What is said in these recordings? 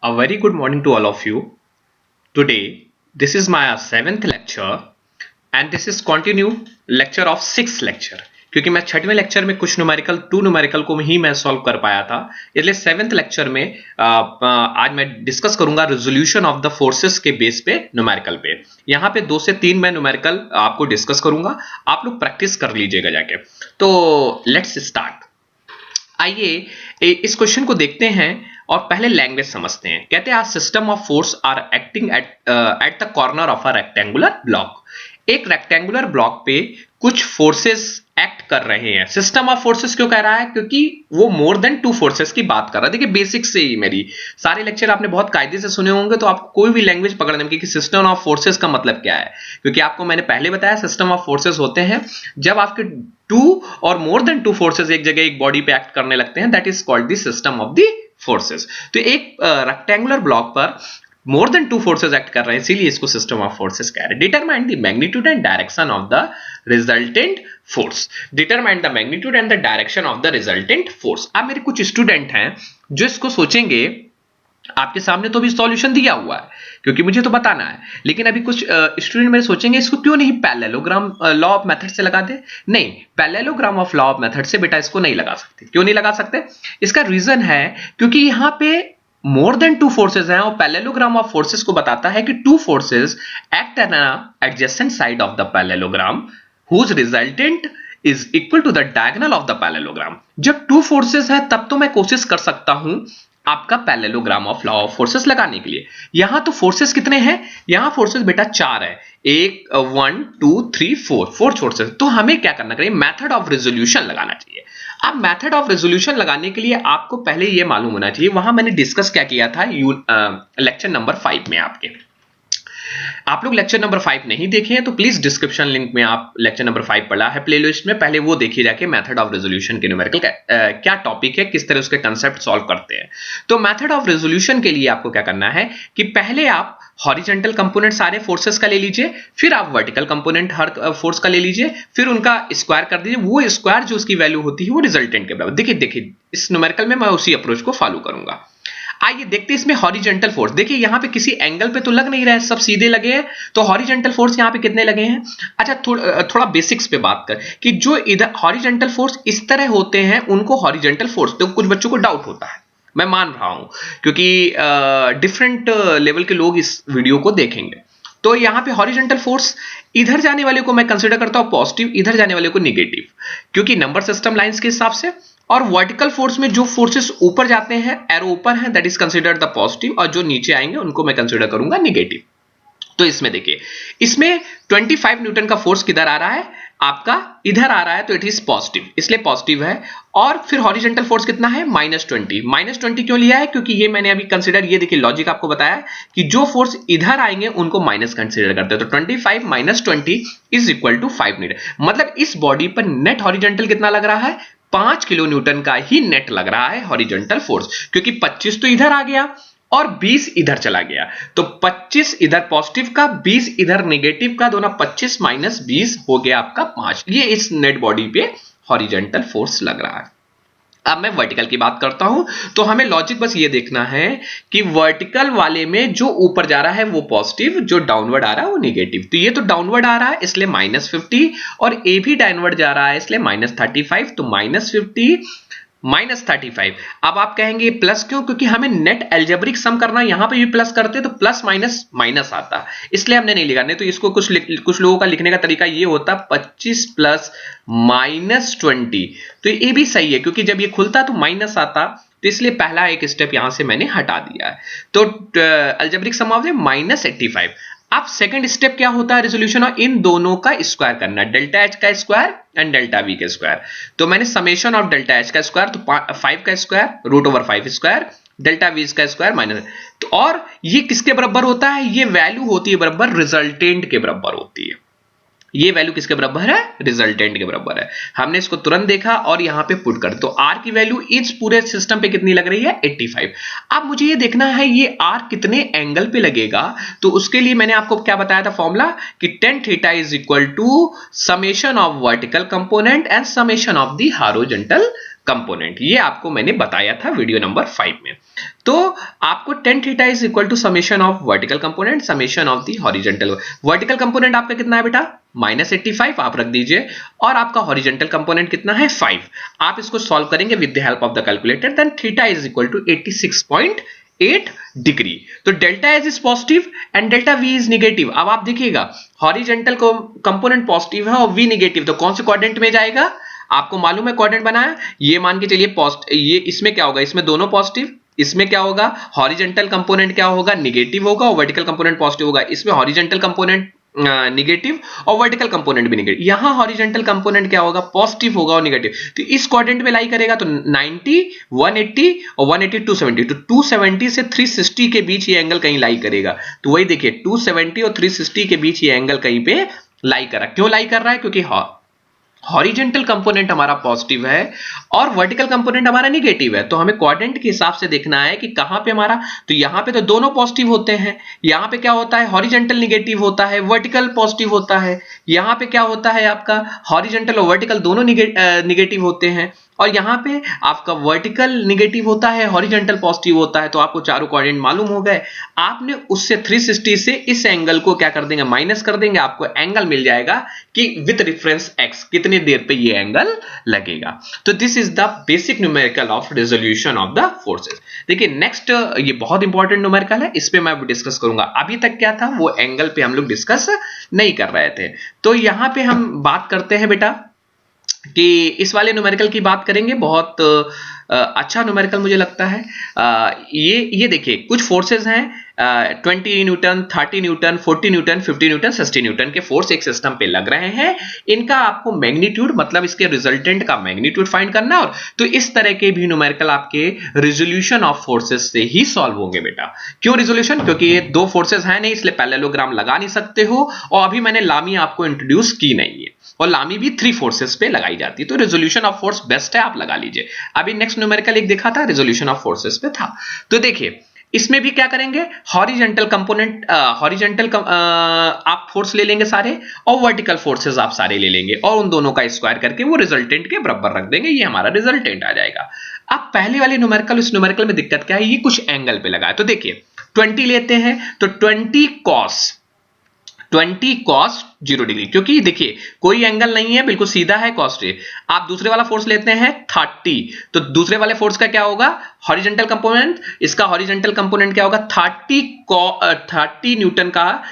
A very good morning to all of you. Today, this is my seventh lecture and this is continue lecture of sixth lecture. क्योंकि मैं छठवें lecture में कुछ numerical two numerical को ही मैं solve कर पाया था, इसलिए सेवेंथ लेक्चर में आज मैं डिस्कस करूंगा रेजोल्यूशन ऑफ द फोर्सेस के बेस पे न्यूमेरिकल पे। यहाँ पे 2 से 3 मैं न्यूमेरिकल आपको डिस्कस करूंगा, आप लोग प्रैक्टिस कर लीजिएगा जाके। तो लेट्स स्टार्ट। आइए इस क्वेश्चन को देखते हैं और पहले लैंग्वेज समझते हैं। कहते हैं आज system of force are acting at the corner of a rectangular block. एक रेक्टेंगुलर ब्लॉक पे कुछ फोर्सेस एक्ट कर रहे हैं। सिस्टम ऑफ फोर्सेस क्यों कह रहा है? क्योंकि वो मोर देन टू फोर्सेस की बात कर रहा है। देखिए बेसिक से ही मेरी सारे लेक्चर आपने बहुत कायदे से सुने होंगे, तो आपको कोई भी लैंग्वेज पकड़ने में कि सिस्टम ऑफ फोर्सेस का मतलब क्या है। क्योंकि आपको मैंने पहले बताया सिस्टम ऑफ फोर्सेस होते हैं जब आपके टू और मोर देन टू फोर्सेस एक जगह एक बॉडी पे एक्ट करने लगते हैं, that is called the system of the forces. तो एक रेक्टेंगुलर ब्लॉक पर more than to forces act कर रहे हैं, इसीलिए इसको सिस्टम ऑफ फोर्सेस कह रहे हैं। Determine the magnitude and direction of the resultant force. Determine the magnitude and the direction of the resultant force. अब मेरे कुछ स्टूडेंट हैं जो इसको सोचेंगे, आपके सामने तो भी सॉल्यूशन दिया हुआ है क्योंकि मुझे तो बताना है, लेकिन अभी कुछ स्टूडेंट मेरे सोचेंगे इसको क्यों नहीं पैरेललोग्राम लॉ ऑफ मेथड से लगा दे। नहीं, parallelogram of law of method से बेटा इसको नहीं लगा सकते। क्यों नहीं लगा सकते? इसका रीजन है क्योंकि यहां पे मोर देन टू फोर्सेस हैं और पैरेललोग्राम ऑफ फोर्सेस को बताता है कि two forces act at an adjacent side of the parallelogram whose resultant is equal to the diagonal of the parallelogram. जब टू फोर्सेस है तब तो मैं कोशिश कर सकता हूं आपका parallelogram of law of forces लगाने के लिए। यहां तो फोर्सेस कितने हैं? यहां फोर्सेस बेटा 4 है, 1 2 3 4 फोर्सेस। तो हमें क्या करना चाहिए? मेथड ऑफ रेजोल्यूशन लगाना चाहिए। अब मेथड ऑफ रेजोल्यूशन लगाने के लिए आपको पहले ये मालूम होना चाहिए, वहां मैंने डिस्कस क्या किया था लेक्चर नंबर 5 में। आप लोग लेक्चर नंबर 5 नहीं देखे हैं तो प्लीज डिस्क्रिप्शन लिंक में आप लेक्चर नंबर 5 पढ़ा है प्लेलिस्ट में, पहले वो देखिए जाके मेथड ऑफ रेजोल्यूशन के न्यूमेरिकल क्या टॉपिक है, किस तरह उसके कंसेप्ट सॉल्व करते हैं। तो मेथड ऑफ रेजोल्यूशन के लिए आपको क्या करना है कि पहले आप हॉरिजॉन्टल कंपोनेंट सारे फोर्सेस का ले लीजिए, फिर आप वर्टिकल कंपोनेंट हर फोर्स का ले लीजिए, फिर उनका स्क्वायर कर दीजिए। वो स्क्वायर जो उसकी वैल्यू होती है वो रिजल्टेंट के बराबर। देखिए इस न्यूमेरिकल में मैं उसी अप्रोच को फॉलो करूंगा। आइए देखते हैं इसमें हॉरिजॉन्टल फोर्स। देखिए यहां पे किसी एंगल पे तो लग नहीं रहा है, सब सीधे लगे हैं, तो हॉरिजॉन्टल फोर्स यहां पे कितने लगे हैं? अच्छा थोड़ा बेसिक्स पे बात कर कि जो इधर हॉरिजॉन्टल फोर्स इस तरह होते हैं उनको हॉरिजॉन्टल फोर्स। तो कुछ बच्चों को डाउट होता है, मैं मान रहा हूं क्योंकि डिफरेंट लेवल के लोग इस वीडियो को देखेंगे। तो यहां पे हॉरिजॉन्टल फोर्स इधर जाने वाले को मैं कंसीडर करता हूं पॉजिटिव, इधर जाने वाले को नेगेटिव, क्योंकि नंबर सिस्टम लाइंस के हिसाब से। और वर्टिकल फोर्स में जो फोर्सेस ऊपर जाते हैं, एरो ऊपर है, that is considered the positive, और जो नीचे आएंगे उनको मैं कंसीडर करूंगा नेगेटिव। तो इसमें देखिए, इसमें 25 न्यूटन का फोर्स किधर आ रहा है? आपका इधर आ रहा है, तो इट इज पॉजिटिव, इसलिए पॉजिटिव है। और फिर हॉरिजॉन्टल फोर्स कितना है? -20। -20 क्यों लिया है? क्योंकि ये मैंने अभी कंसीडर, ये देखिए लॉजिक आपको बताया कि जो फोर्स इधर आएंगे उनको माइनस कंसीडर करते हैं। तो 25 - 20 इज इक्वल टू 5 न्यूटन। मतलब इस बॉडी पर नेट हॉरिजॉन्टल कितना लग रहा है? 5 किलो न्यूटन का ही नेट लग रहा है हॉरिजॉन्टल फोर्स, क्योंकि 25 तो इधर आ गया और 20 इधर चला गया। तो 25 इधर पॉजिटिव का, 20 इधर नेगेटिव का, दोनों 25 - 20 हो गया आपका 5। ये इस नेट बॉडी पे हॉरिजॉन्टल फोर्स लग रहा है। अब मैं वर्टिकल की बात करता हूं, तो हमें लॉजिक बस ये देखना है कि वर्टिकल वाले में जो ऊपर जा रहा है वो पॉजिटिव, जो डाउनवर्ड आ रहा है वो नेगेटिव। तो ये तो डाउनवर्ड आ रहा है इसलिए -50, और ए भी डाउनवर्ड जा रहा है इसलिए -35। तो -50 -35। अब आप कहेंगे प्लस क्यों? क्योंकि हमें नेट अलजेब्रिक सम करना, यहां पे भी प्लस करते तो प्लस माइनस माइनस आता, इसलिए हमने नहीं लिखा। नहीं तो इसको कुछ लोगों का लिखने का तरीका ये होता 25 प्लस -20। तो ये भी सही है क्योंकि जब ये खुलता तो माइनस आता, तो इसलिए पहला एक स्टेप यहां से मैंने हटा दिया है। तो अलजेब्रिक सम ऑफ -85। अब सेकंड स्टेप क्या होता है रेजोल्यूशन? और इन दोनों का स्क्वायर करना, डेल्टा एच का स्क्वायर एंड डेल्टा वी का स्क्वायर। तो मैंने समेशन ऑफ डेल्टा एच का स्क्वायर, तो 5 का स्क्वायर √5 स्क्वायर, डेल्टा वी का स्क्वायर माइनस। तो और ये किसके बराबर होता है? ये वैल्यू होती है बराबर रिजल्टेंट के बराबर होती है। ये वैल्यू किसके बराबर है? रिजल्टेंट के बराबर है। हमने इसको तुरंत देखा और यहां पे पुट कर, तो आर की वैल्यू इस पूरे सिस्टम पे कितनी लग रही है? 85। अब मुझे ये देखना है ये आर कितने एंगल पे लगेगा, तो उसके लिए मैंने आपको क्या बताया था फॉर्मूला कि tan theta is equal to summation of vertical component and summation of the horizontal component, ये आपको मैंने बताया था वीडियो नंबर 5 में। तो आपको tan theta is equal to summation of vertical component summation of the horizontal. Vertical component आपका कितना है बेटा, -85 आप रख दीजिए, और आपका हॉरिजॉन्टल कंपोनेंट कितना है 5। आप इसको सॉल्व करेंगे with the help of the calculator, then theta is equal to 86.8 degree. तो delta H is positive and delta V is negative. अब आप देखिएगा हॉरिजॉन्टल कंपोनेंट पॉजिटिव है और वी निगेटिव, तो कौन से क्वाड्रेंट में जाएगा, आपको मालूम है क्वाड्रेंट बनाया, ये मान के चलिए ये इसमें क्या होगा, इसमें दोनों पॉजिटिव, इसमें क्या होगा हॉरिजॉन्टल कंपोनेंट क्या होगा निगेटिव होगा और वर्टिकल कंपोनेंट पॉजिटिव होगा। इसमें हॉरिजॉन्टल कंपोनेंट निगेटिव और वर्टिकल कंपोनेंट भी निगेटिव। यहां हॉरिजॉन्टल कंपोनेंट क्या होगा, पॉजिटिव होगा और निगेटिव, तो इस क्वाड्रेंट में लाई करेगा तो 90, 180 और 180 270, तो 270 से 360 के बीच ये एंगल कहीं लाई करेगा। तो वही देखिए 270 और 360 के बीच ये एंगल कहीं पे लाई कर रहा है। क्यों लाई कर रहा है, क्योंकि हॉरिजॉन्टल कंपोनेंट हमारा पॉजिटिव है और वर्टिकल कंपोनेंट हमारा निगेटिव है। तो हमें क्वाड्रेंट के हिसाब से देखना है कि कहां पे हमारा, तो यहां पे तो दोनों पॉजिटिव होते हैं, यहां पे क्या होता है हॉरिजॉन्टल निगेटिव होता है, वर्टिकल पॉजिटिव होता है, यहां पे क्या होता है आपका हॉरिजॉन्टल और वर्टिकल दोनों निगेटिव होते हैं, और यहां पे आपका वर्टिकल निगेटिव होता है, हॉरिजॉन्टल पॉजिटिव होता है। तो आपको चारों क्वाड्रेंट मालूम हो गए, आपने उससे 360 से इस एंगल को क्या कर देंगे, माइनस कर देंगे, आपको एंगल मिल जाएगा कि विद रेफरेंस x कितनी देर पे ये एंगल लगेगा। तो this is the basic numerical of resolution of the forces. देखिए नेक्स्ट, ये बहुत इंपॉर्टेंट न्यूमेरिकल है, इस पे मैं डिस्कस करूंगा। अभी तक क्या था, वो एंगल पे हम लोग डिस्कस नहीं कर रहे थे। तो यहां पे हम बात करते हैं बेटा कि इस वाले न्यूमेरिकल की बात करेंगे, बहुत अच्छा न्यूमेरिकल मुझे लगता है। ये देखिए कुछ फोर्सेस हैं, 20 Newton, 30 Newton, 40 Newton, 50 Newton, 60 Newton के फोर्स एक सिस्टम पे लग रहे हैं। इनका आपको मैग्नीट्यूड मतलब इसके रिजल्टेंट का मैग्नीट्यूड फाइंड करना, और तो इस तरह के भी न्यूमेरिकल आपके रिजोल्यूशन ऑफ फोर्सेस से ही सॉल्व होंगे बेटा। क्यों रिजोल्यूशन, क्योंकि ये दो फोर्सेस हैं नहीं, इसलिए पैरेललोग्राम लगा नहीं सकते हो, और अभी मैंने लामी आपको इंट्रोड्यूस की नहीं है, और लामी भी 3 फोर्सेस पे लगाई जाती है। तो रेजोल्यूशन ऑफ फोर्स बेस्ट है, आप लगा लीजिए। अभी नेक्स्ट न्यूमेरिकल एक देखा था, रेजोल्यूशन ऑफ फोर्सेस पे था। तो देखिए इसमें भी क्या करेंगे, हॉरिजॉन्टल कंपोनेंट, आप फोर्स ले लेंगे सारे, और वर्टिकल फोर्सेस आप सारे ले लेंगे, और उन दोनों का स्क्वायर करके वो रिजल्टेंट के बराबर रख देंगे, ये हमारा रिजल्टेंट आ जाएगा। अब पहले वाले न्यूमेरिकल, इस न्यूमेरिकल में दिक्कत क्या है, ये कुछ एंगल पे लगा है। तो देखिए 20 लेते हैं तो 20 cos 0 डिग्री, क्योंकि देखिए कोई एंगल नहीं है, बिल्कुल सीधा है cos रे। आप दूसरे वाला फोर्स लेते हैं 30, तो दूसरे वाले फोर्स का क्या होगा, हॉरिजॉन्टल कंपोनेंट, इसका हॉरिजॉन्टल कंपोनेंट क्या होगा 30 न्यूटन का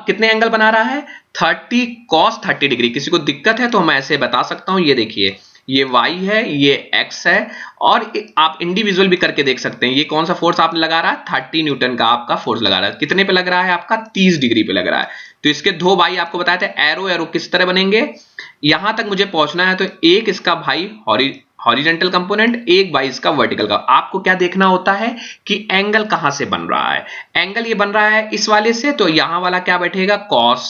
कितने एंगल बना रहा है 30 cos 30 डिग्री। किसी को दिक्कत है तो मैं ऐसे बता सकता हूं, ये देखिए ये y है, ये x है, और आप इंडिविजुअल भी करके देख सकते हैं। ये कौन सा फोर्स आप लगा रहा है, 30 न्यूटन का आपका फोर्स लगा रहा है, कितने पे लग रहा है आपका 30 डिग्री पे लग रहा है। तो इसके दो भाई आपको बताए थे, एरो किस तरह बनेंगे, यहां तक मुझे पहुंचना है तो एक इसका भाई हॉरिजॉन्टल कंपोनेंट, एक भाई इसका वर्टिकल का। आपको क्या देखना होता है कि एंगल कहां से बन रहा है, एंगल ये बन रहा है इस वाले से, तो यहां वाला क्या बैठेगा cos,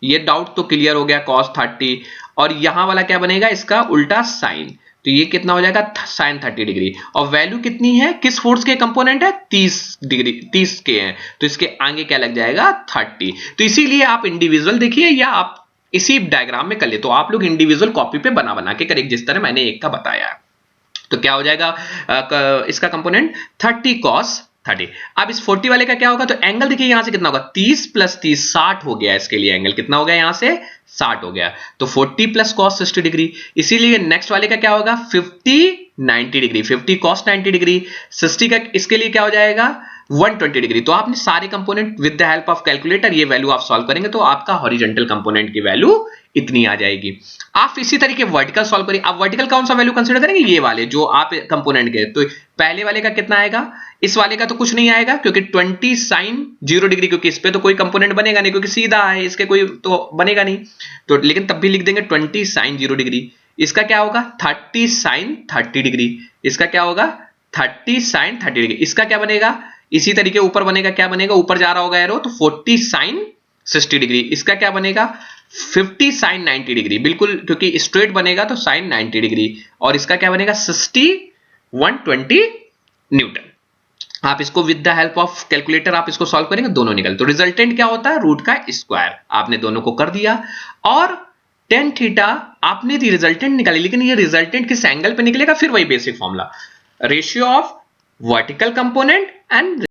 ये डाउट तो क्लियर हो गया cos 30, और यहां वाला क्या बनेगा इसका उल्टा साइन, तो ये कितना हो जाएगा साइन 30 डिग्री। और वैल्यू कितनी है, किस फोर्स के कंपोनेंट है 30 डिग्री, 30 के हैं, तो इसके आगे क्या लग जाएगा 30। तो इसीलिए आप इंडिविजुअल देखिए, या आप इसी डायग्राम में कर ले, तो आप लोग इंडिविजुअल कॉपी पे बना बना के करें, जिस तरह मैंने एक का बताया है। तो क्या हो जाएगा इसका कंपोनेंट 30 cos 30। अब इस 40 वाले का क्या होगा, तो एंगल देखिए यहां से कितना होगा 30 + 30 60 हो गया, इसके लिए एंगल कितना हो गया यहां से 60 हो गया, तो 40 + cos 60 डिग्री। इसीलिए नेक्स्ट वाले का क्या होगा 50 90 डिग्री, 50 cos 90 डिग्री, 60 का इसके लिए क्या हो जाएगा 120 डिग्री। तो आपने सारे component with the help of calculator ये वैल्यू आप सॉल्व करेंगे तो आपका हॉरिजॉन्टल कंपोनेंट की वैल्यू इतनी आ जाएगी। आप इसी तरीके वर्टिकल सॉल्व करिए। आप वर्टिकल कौन सा वैल्यू कंसीडर करेंगे, ये वाले जो आप कंपोनेंट के, तो पहले वाले का कितना आएगा, इस वाले का तो कुछ नहीं आएगा क्योंकि 20 sin 0 डिग्री, क्योंकि इस पे तो कोई कंपोनेंट बनेगा नहीं क्योंकि सीधा है, इसके कोई तो बनेगा नहीं, तो लेकिन तब भी लिख देंगे 20 sin 0 डिग्री। इसका क्या होगा 30 sin 30 डिग्री, इसका क्या होगा 30 sin 30 डिग्री। इसका क्या बनेगा, इसी तरीके ऊपर बनेगा, क्या बनेगा ऊपर जा रहा होगा एरो, तो 40 sin 60 डिग्री। इसका क्या बनेगा 50 sin 90 डिग्री, बिल्कुल क्योंकि स्ट्रेट बनेगा तो sin 90 डिग्री, और इसका क्या बनेगा 60 120 न्यूटन। आप इसको with the help of calculator आप इसको सॉल्व करेंगे, दोनों निकल, तो रिजल्टेंट क्या होता है रूट का स्क्वायर। आपने दोनों को कर दिया, और टेन थीटा आपने रिजल्टेंट निकाली, लेकिन ये रिजल्टेंट किस एंगल पे निकलेगा, फिर वही basic formula, ratio of vertical component and